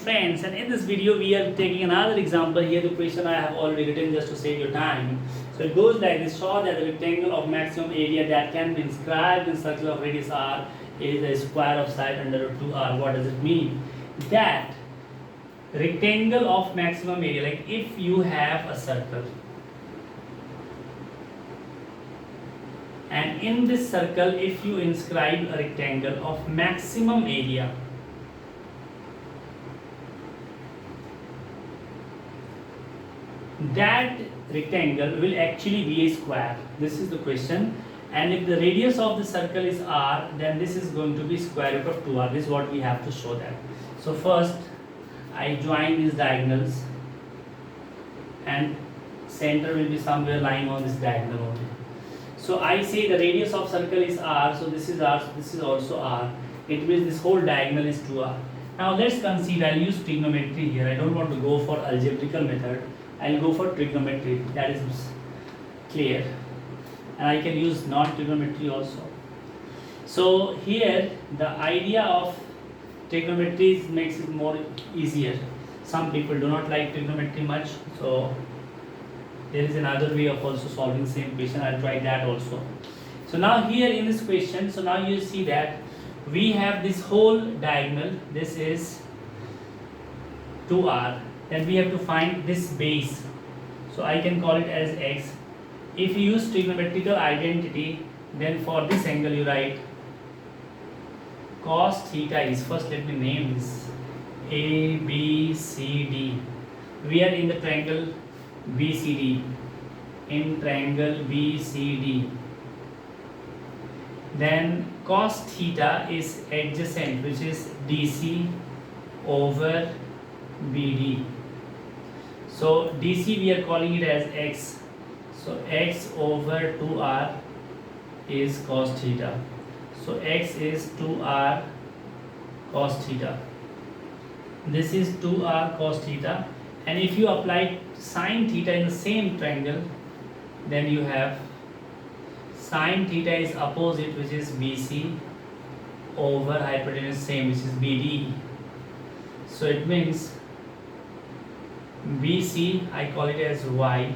friends, and in this video we are taking another example. Here the question I have already written just to save your time. So it goes like this: show that the rectangle of maximum area that can be inscribed in circle of radius r is a square of side under root 2r. What does it mean? That rectangle of maximum area, like if you have a circle and in this circle if you inscribe a rectangle of maximum area, that rectangle will actually be a square. This is the question. And if the radius of the circle is r, then this is going to be square root of 2r. This is what we have to show that. So first I join these diagonals and center will be somewhere lying on this diagonal only. So I say the radius of circle is r, so this is r, so this is also r. It means this whole diagonal is 2r. Now let's consider, I'll use trigonometry here. I don't want to go for algebraical method. I'll go for trigonometry, that is clear, and I can use non-trigonometry also. So here the idea of trigonometry makes it more easier. Some people do not like trigonometry much, so there is another way of also solving same question. I'll try that also. So now here in this question, so now you see that we have this whole diagonal, this is 2r. Then we have to find this base, so I can call it as x. If you use trigonometrical identity, then for this angle you write cos theta is, first let me name this, A, B, C, D. We are in the triangle BCD, in triangle BCD. Then cos theta is adjacent, which is DC over BD. So DC we are calling it as x. So x over 2r is cos theta. So x is 2r cos theta. This is 2r cos theta. And if you apply sin theta in the same triangle, then you have sin theta is opposite, which is BC, over hypotenuse same, which is BD. So it means BC, I call it as y,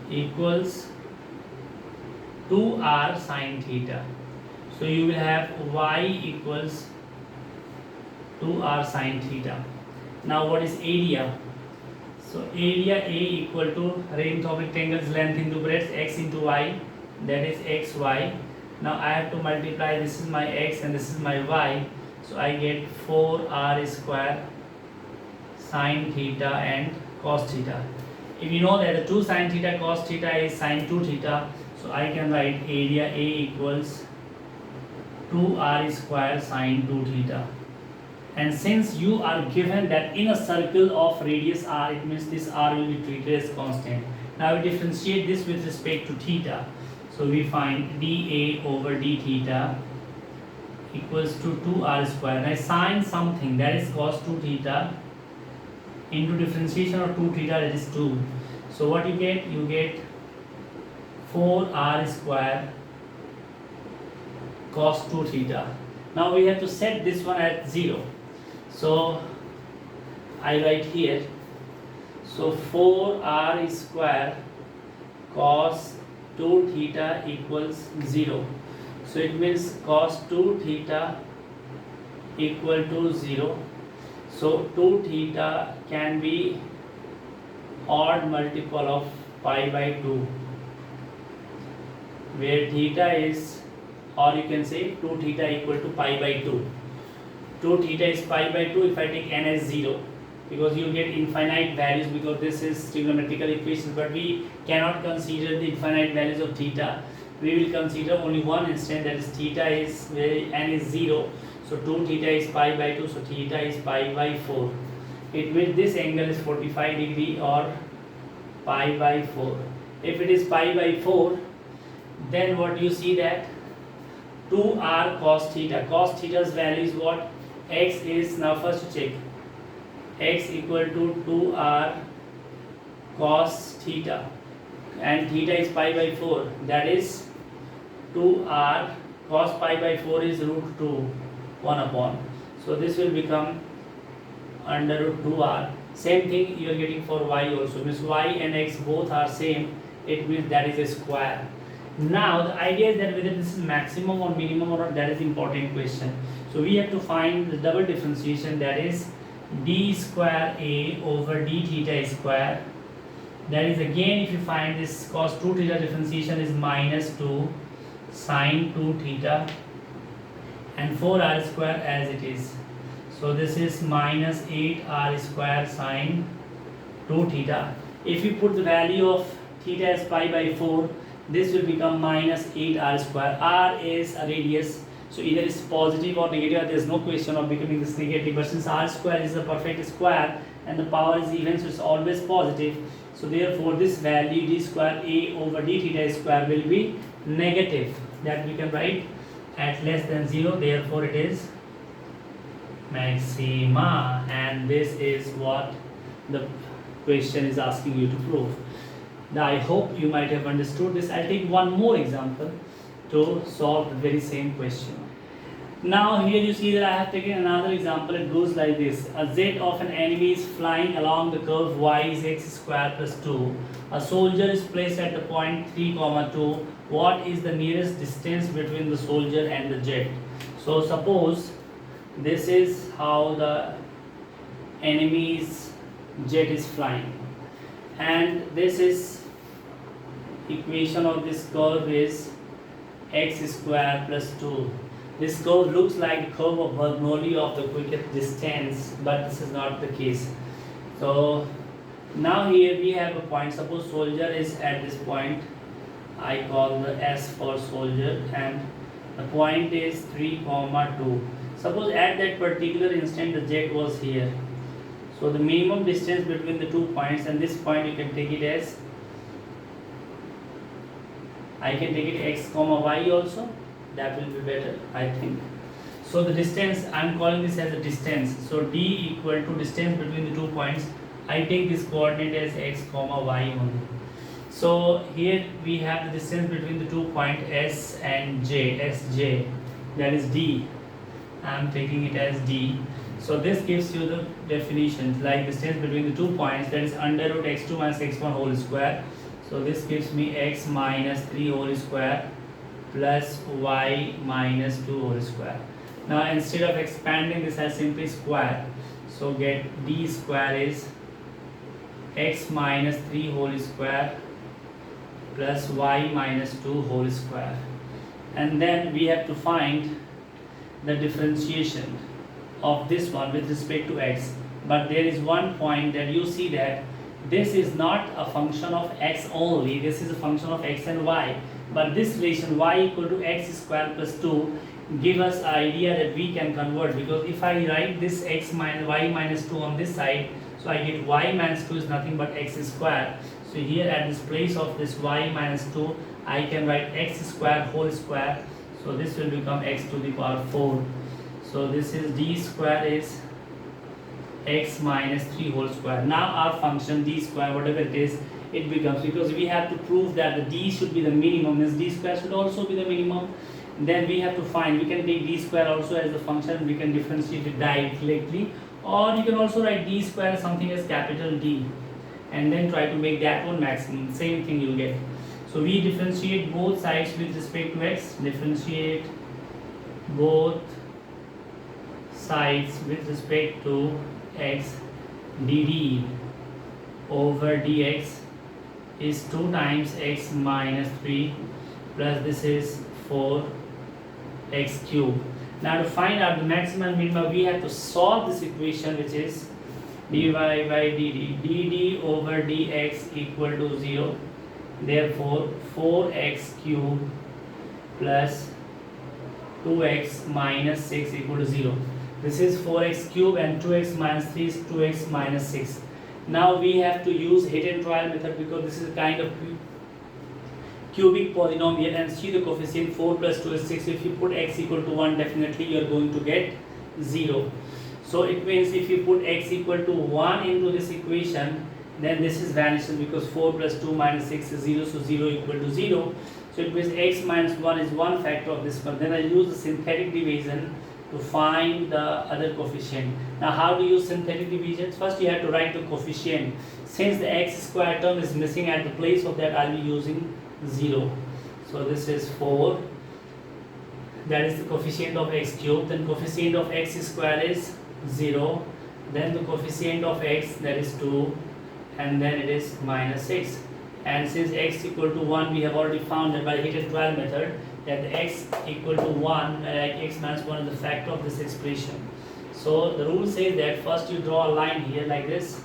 equals 2r sin theta. So you will have y equals 2r sin theta. Now what is area? So area A equal to length of rectangle's length into brackets x into y, that is xy. Now I have to multiply, this is my x and this is my y, so I get 4r square sin theta and cos theta. If you know that the 2 sin theta cos theta is sin 2 theta, so I can write area A equals 2r square sin 2 theta. And since you are given that in a circle of radius r, it means this r will be treated as constant. Now we differentiate this with respect to theta. So we find dA over d theta equals to 2r square. And I sin something, that is cos 2 theta, into differentiation of 2 theta, that is 2. So what you get? You get 4r square cos 2 theta. Now we have to set this one at 0. So I write here, so 4r square cos 2 theta equals 0. So it means cos 2 theta equal to 0. So 2 theta can be odd multiple of pi by 2, where theta is, or you can say 2 theta equal to pi by 2. 2 theta is pi by 2 if I take n as 0, because you get infinite values, because this is trigonometrical equations, but we cannot consider the infinite values of theta. We will consider only one instant, that is theta is where n is 0. So 2 theta is pi by 2, so theta is pi by 4. It means this angle is 45 degree or pi by 4. If it is pi by 4, then what you see that 2r cos theta. Cos theta's value is what? X is, now first check, x equal to 2r cos theta, and theta is pi by 4, that is 2r cos pi by 4 is root 2 1 upon. So this will become under root 2r. Same thing you are getting for y also, means y and x both are same, it means that is a square. Now the idea is that whether this is maximum or minimum or not, that is the important question. So we have to find the double differentiation, that is d square a over d theta square. That is, again, if you find this cos 2 theta differentiation is minus 2 sine 2 theta and 4r square as it is. So this is minus 8r square sine 2 theta. If you put the value of theta as pi by 4, this will become minus 8r square. R is a radius, so either it's positive or negative. There is no question of becoming this negative, but since r square is a perfect square and the power is even, so it's always positive. So therefore this value d square a over d theta square will be negative. That we can write at less than 0. Therefore it is maxima, and this is what the question is asking you to prove. Now I hope you might have understood this. I'll take one more example to solve the very same question. Now here you see that I have taken another example. It goes like this: a z of an enemy is flying along the curve y is x square plus 2. A soldier is placed at the point 3, 2. What is the nearest distance between the soldier and the jet? So suppose this is how the enemy's jet is flying, and this is equation of this curve is x square plus 2. This curve looks like the curve of Bernoulli of the quickest distance, but this is not the case. So now here we have a point. Suppose soldier is at this point. I call the S for soldier, and the point is 3, 2. Suppose at that particular instant the jet was here. So the minimum distance between the 2 points, and this point you can take it as, I can take it x comma y also. That will be better, I think. So the distance, I am calling this as a distance. So d equal to distance between the 2 points. I take this coordinate as x comma y only. So here we have the distance between the 2 points S and J, Sj, that is d. I am taking it as d. So this gives you the definition, like distance between the 2 points, that is under root x2 minus x1 whole square. So this gives me x minus 3 whole square plus y minus 2 whole square. Now instead of expanding this, I simply square. So get d square is x minus 3 whole square plus y minus 2 whole square. And then we have to find the differentiation of this one with respect to x. But there is one point that you see that this is not a function of x only, this is a function of x and y. But this relation y equal to x square plus 2 give us an idea that we can convert, because if I write this x minus y minus 2 on this side, so I get y minus 2 is nothing but x square. So here at this place of this y minus 2, I can write x square whole square. So this will become x to the power 4. So this is d square is x minus 3 whole square. Now our function d square, whatever it is, it becomes, because we have to prove that the d should be the minimum, means d square should also be the minimum. Then we have to find, we can take d square also as the function, we can differentiate it directly, or you can also write d square as something as capital D, and then try to make that one maximum. Same thing you get. So we differentiate both sides with respect to x, differentiate both sides with respect to x, dd over dx is 2 times x minus 3 plus this is 4x cube. Now to find out the maximum and minimum, we have to solve this equation, which is dy by dd, dd over dx equal to 0. Therefore 4x cube plus 2x minus 6 equal to 0. This is 4x cube and 2x minus 3 is 2x minus 6. Now we have to use hit and trial method, because this is a kind of cubic polynomial, and see the coefficient 4 plus 2 is 6. If you put x equal to 1, definitely you are going to get 0. So it means if you put x equal to 1 into this equation, then this is vanishes, because 4 plus 2 minus 6 is 0, so 0 equal to 0. So it means x minus 1 is one factor of this one. Then I use the synthetic division, to find the other coefficient. Now how do you use synthetic division? First you have to write the coefficient. Since the x square term is missing, at the place of that I'll be using 0. So this is 4. That is the coefficient of x cubed. Then coefficient of x square is 0. Then the coefficient of x, that is 2. And then it is minus 6. And since x equal to 1, we have already found that by Heated 12 method that the x equal to 1, like x minus 1 is the factor of this expression. So the rule says that first you draw a line here like this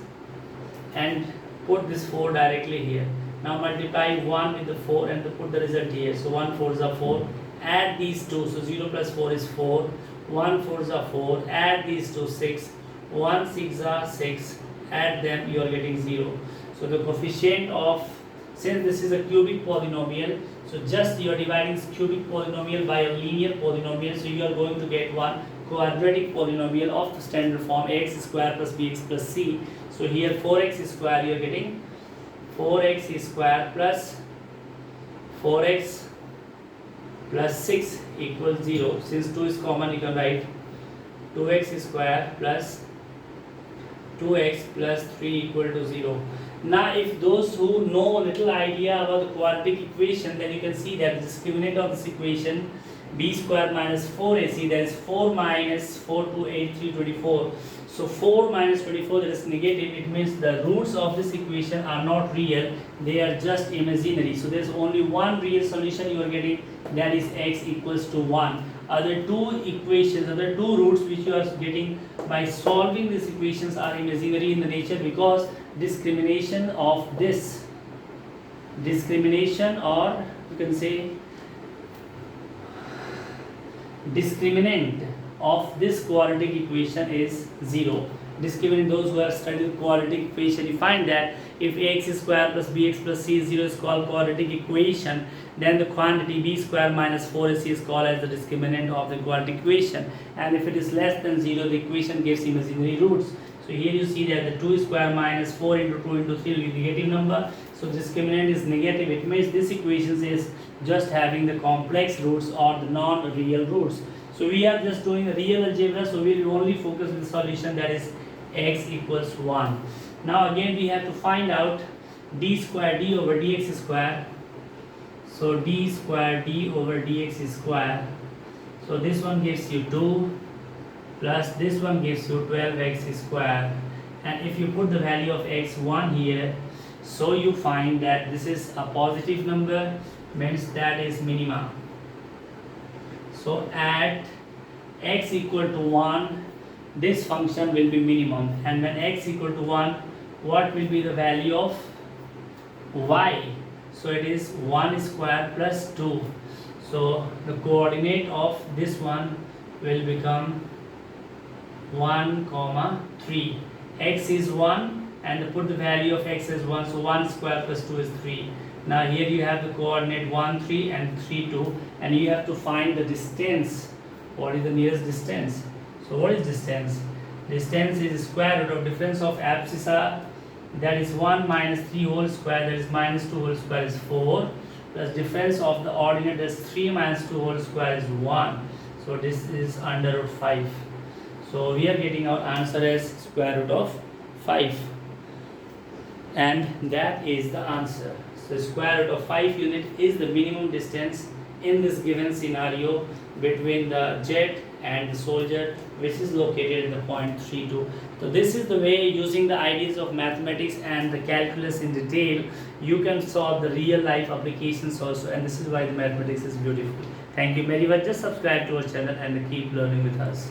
and put this 4 directly here. Now multiply 1 with the 4 and to put the result here. So 1 4s are 4. Add these two. So 0 plus 4 is 4. 1 4s are 4. Add these two, 6. 1 6 are 6. Add them, you are getting 0. So the coefficient of, since this is a cubic polynomial, so just you are dividing this cubic polynomial by a linear polynomial, so you are going to get one quadratic polynomial of the standard form ax square plus bx plus c. So here 4x square, you are getting 4x square plus 4x plus 6 equals 0. Since 2 is common, you can write 2x square plus 2x plus 3 equal to 0. Now if those who know a little idea about the quadratic equation, then you can see that the discriminant of this equation b square minus 4ac, that is 4 minus 4 to 8 3 24. So 4 minus 24, that is negative. It means the roots of this equation are not real, they are just imaginary. So there is only one real solution you are getting, that is x equals to 1. Other two equations, other two roots which you are getting by solving these equations are imaginary in the nature, because discrimination of this, discrimination, or you can say discriminant of this quadratic equation is 0. Discriminant, those who have studied quadratic equation, you find that if ax square plus bx plus c is 0 is called quadratic equation, then the quantity b square minus 4ac is called as the discriminant of the quadratic equation. And if it is less than 0, the equation gives imaginary roots. So here you see that the 2 square minus 4 into 2 into 3 will be negative number. So discriminant is negative. It means this equation is just having the complex roots or the non-real roots. So we are just doing a real algebra, so we will only focus on the solution, that is x equals 1. Now again we have to find out d square d over dx square. So d square d over dx square. So this one gives you 2 plus this one gives you 12x square. And if you put the value of x1 here, so you find that this is a positive number, means that is minima. So at x equal to 1, this function will be minimum, and when x equal to 1, what will be the value of y? So it is 1 square plus 2. So the coordinate of this one will become 1, 3. X is 1 and put the value of x as 1, so 1 square plus 2 is 3. Now here you have the coordinate 1, 3 and 3, 2, and you have to find the distance. What is the nearest distance? So what is distance? Distance is square root of difference of abscissa, that is 1 minus 3 whole square, that is minus 2 whole square is 4, plus difference of the ordinate, that is 3 minus 2 whole square is 1. So this is under root 5. So we are getting our answer as square root of 5. And that is the answer. So square root of 5 unit is the minimum distance in this given scenario between the jet and the soldier, which is located in the point 32. So this is the way, using the ideas of mathematics and the calculus in detail, you can solve the real life applications also, and this is why the mathematics is beautiful. Thank you very much. Just subscribe to our channel and keep learning with us.